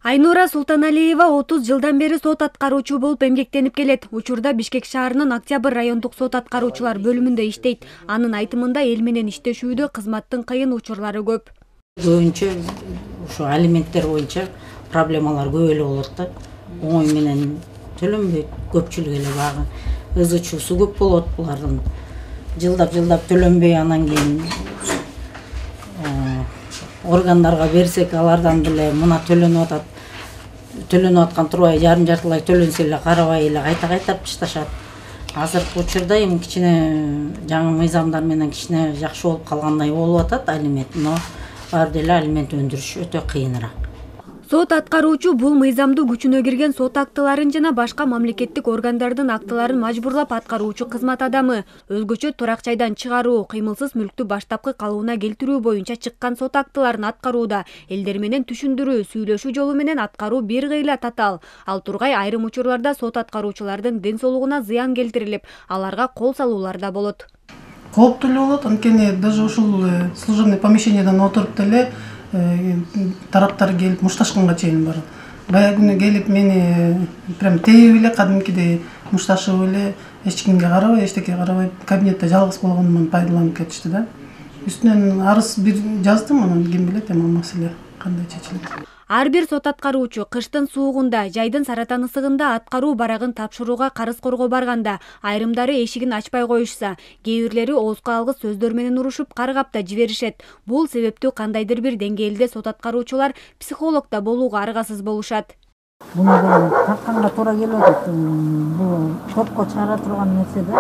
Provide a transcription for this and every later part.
Айнура Султаналиева 30 жылдан бери сот аткаруучу болуп эмгектенип келет. Учурда Бишкек шаарынын Октябрь райондук сот аткаруучулар бөлүмүндө иштейт. Анын айтымында эл менен иштешүүдө кызматтын кыйын учурлары көп. Көбүнчө ушу алименттер боюнча проблемалар көп эле болот да. Оңой менен төлөнбөйт, көпчүлүк эле багы. Ызы-чуусу көп болот булардын. Жылдап төлөнбөй анан кийин органдарга берсек, алардан деле мына төлөнүп аткан турбай жарым-жартылай төлөнсө эле карабай эле кайтарып ташташат. Азыркы учурда эми кичине жаңы мыйзамдар менен кичине жакшы болуп калгандай болуп атат алимент, но баары деле алимент өндүрүш өтө кыйыныраак. Сот аткаруучу бул мыйзамды күчүнө кирген сот актыларын жана башка мамлекеттик органдардын актыларын мажбурлап аткаруучу кызмат адамы. Өзгөчө турак жайдан чыгаруу, кыймылсыз мүлктү баштапкы калыбына келтирүү боюнча чыккан сот актыларын аткарууда элдер менен түшүндүрүү, сүйлөшүү жолу менен аткаруу бир кыйла татаал. Ал тургай айрым учурларда сот аткаруучулардын ден соолугуна зыян келтирилип, аларга кол салуулар да болот. Кооптуу болот, анткени даже ушул служебный помещениядан отуруп деле тараптар келип мушташканга чейин барат. Баягы күнү келип мени прям тээп эле кадимкидей мушташып эле эч кимге карабай, эчтеке карабай кабинетте жалгыз болгонуман пайдаланып кетишти да. Үстүнөн арыз бир жаздым, анан ким билет эми маселе кандай чечилет. Ар бир сот аткаруучу кыштын суугунда, жайдын саратан ысыгында аткаруу барагын тапшырууга карыз корго барганда айрымдары эшигин ачпай коюшса, кээ бирлери оозго алгыс сөздөр менен урушуп каргап да жиберишет. Бул себептүү кандайдыр бир деңгээлде сот аткаруучулар психологда болууга аргасыз болушат. Буну тапканга туура келип атат. Бул топко чыгара турган нерсе да.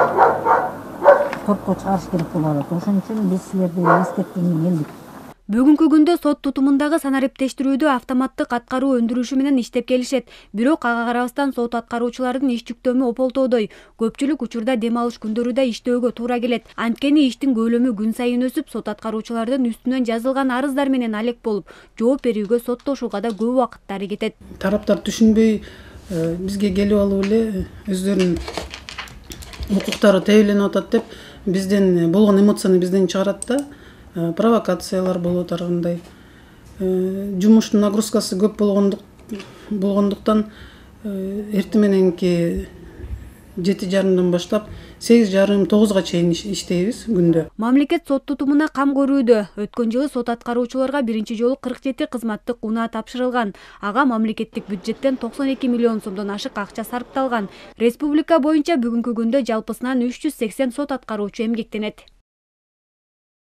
Топко чыгарыш керек болот. Ошон үчүн биз силерди эскерткенге келдик. Бүгүнкү күндө сот тутумундагы санариптештирүүдө автоматтык аткаруу өндүрүшү менен иштеп келишет. Бирок ага карабастан сот аткаруучулардын иш жүктөмү ополтоодой. Көпчүлүк учурда дем алыш күндөрү да иштөөгө туура келет. Анткени иштин көлөмү күн сайын өсүп, сот аткаруучулардын үстүнөн жазылган арыздар менен алек болуп, жооп берүүгө, соттошууга да көп убакыттары кетет. Тараптар түшүнбөй бизге келип алып эле өздөрүнүн укуктары тебеленип атат деп бизден болгон эмоцияны бизден чыгарат да. Провокациялар болот ар кандай. Жумуштун нагрузкасы көп болгондуктан эртең мененки 7:30 баштап 8:30-9 чейин иштейбиз күндө. Мамлекет сот тутумуна кам көрүүдө. Өткөн жылы сот аткаруучуларга биринчи жолу 47 кызматтык унаа тапшырылган. Ага мамлекеттик бюджеттен 92 миллион сомдон ашык акча сарпталган. Республика боюнча бүгүнкү күндө жалпысынан 380 сот аткаруучу эмгектенет.